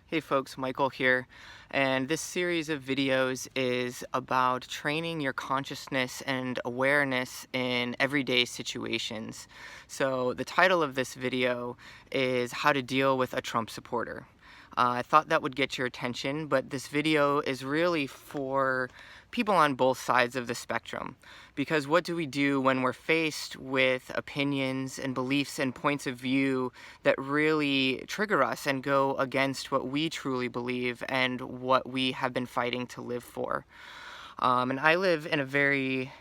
Hey folks, Michael here, and this series of videos is about training your consciousness and awareness in everyday situations. So the title of this video is How to Deal with a Trump Supporter. I thought that would get your attention, but this video is really for people on both sides of the spectrum. Because what do we do when we're faced with opinions and beliefs and points of view that really trigger us and go against what we truly believe and what we have been fighting to live for? And I live in a very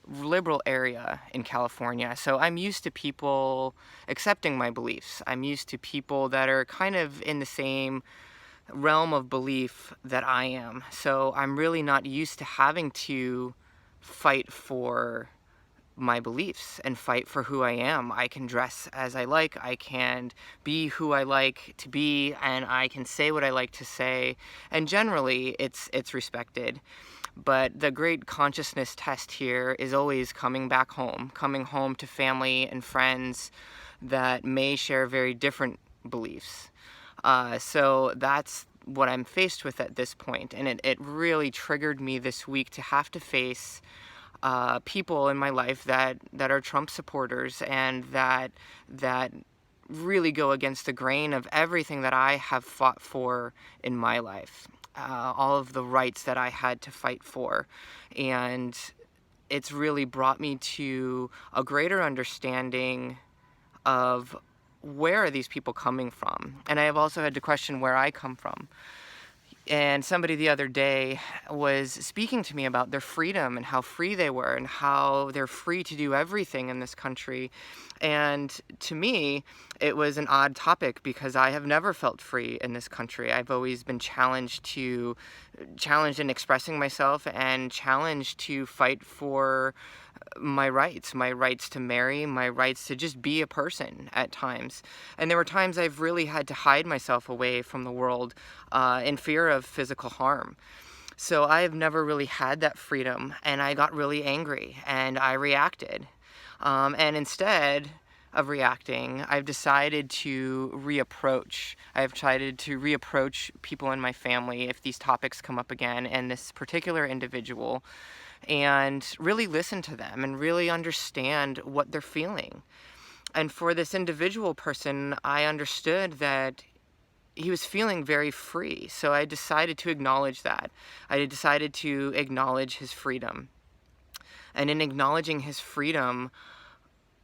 liberal area in California, so I'm used to people accepting my beliefs. I'm used to people that are kind of in the same realm of belief that I am. So I'm really not used to having to fight for my beliefs and fight for who I am. I can dress as I like, I can be who I like to be, and I can say what I like to say, and generally it's respected. But the great consciousness test here is always coming home to family and friends that may share very different beliefs. So that's what I'm faced with at this point, and it really triggered me this week to have to face people in my life that are Trump supporters and that really go against the grain of everything that I have fought for in my life, all of the rights that I had to fight for. And it's really brought me to a greater understanding of where are these people coming from. And I have also had to question where I come from. And somebody the other day was speaking to me about their freedom and how free they were and how they're free to do everything in this country. And to me, it was an odd topic because I have never felt free in this country. I've always been challenged in expressing myself and challenged to fight for my rights to marry, my rights to just be a person at times. And there were times I've really had to hide myself away from the world in fear of physical harm. So I've never really had that freedom, and I got really angry and I reacted. And instead of reacting, I've decided to reapproach. I've tried to reapproach people in my family if these topics come up again, and this particular individual, and really listen to them and really understand what they're feeling. And for this individual person, I understood that he was feeling very free. So I decided to acknowledge that. I decided to acknowledge his freedom. And in acknowledging his freedom,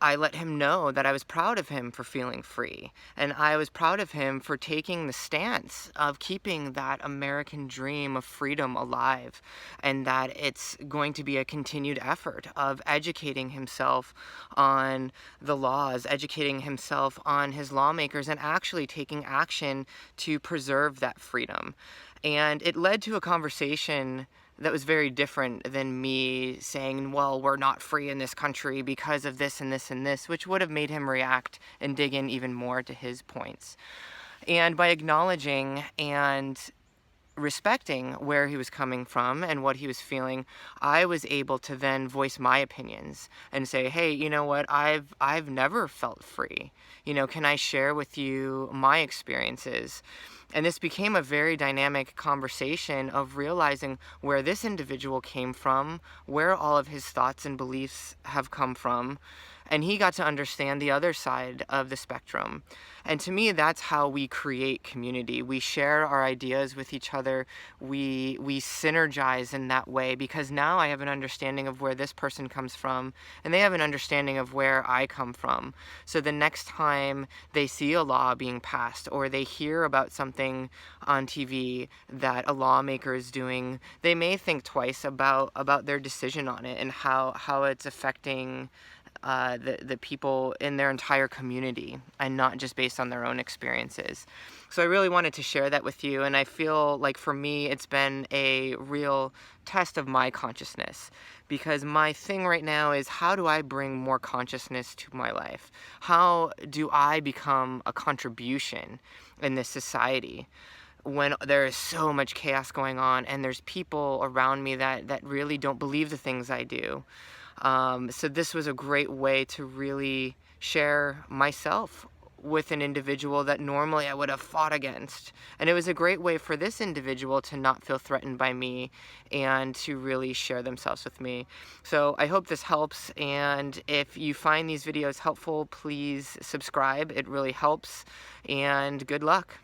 I let him know that I was proud of him for feeling free, and I was proud of him for taking the stance of keeping that American dream of freedom alive, and that it's going to be a continued effort of educating himself on the laws, educating himself on his lawmakers, and actually taking action to preserve that freedom. And it led to a conversation that was very different than me saying, well, we're not free in this country because of this and this and this, which would have made him react and dig in even more to his points. And by acknowledging and respecting where he was coming from and what he was feeling, I was able to then voice my opinions and say, hey, you know what, I've never felt free. Can I share with you my experiences? And this became a very dynamic conversation of realizing where this individual came from, where all of his thoughts and beliefs have come from, and he got to understand the other side of the spectrum. And to me, that's how we create community. We share our ideas with each other. We synergize in that way, because now I have an understanding of where this person comes from, and they have an understanding of where I come from. So the next time they see a law being passed, or they hear about something on TV that a lawmaker is doing, they may think twice about their decision on it and how it's affecting the people in their entire community, and not just based on their own experiences. So I really wanted to share that with you, and I feel like for me it's been a real test of my consciousness, because my thing right now is, how do I bring more consciousness to my life? How do I become a contribution in this society when there is so much chaos going on and there's people around me that really don't believe the things I do? So this was a great way to really share myself with an individual that normally I would have fought against. And it was a great way for this individual to not feel threatened by me and to really share themselves with me. So I hope this helps, and if you find these videos helpful, please subscribe. It really helps, and good luck.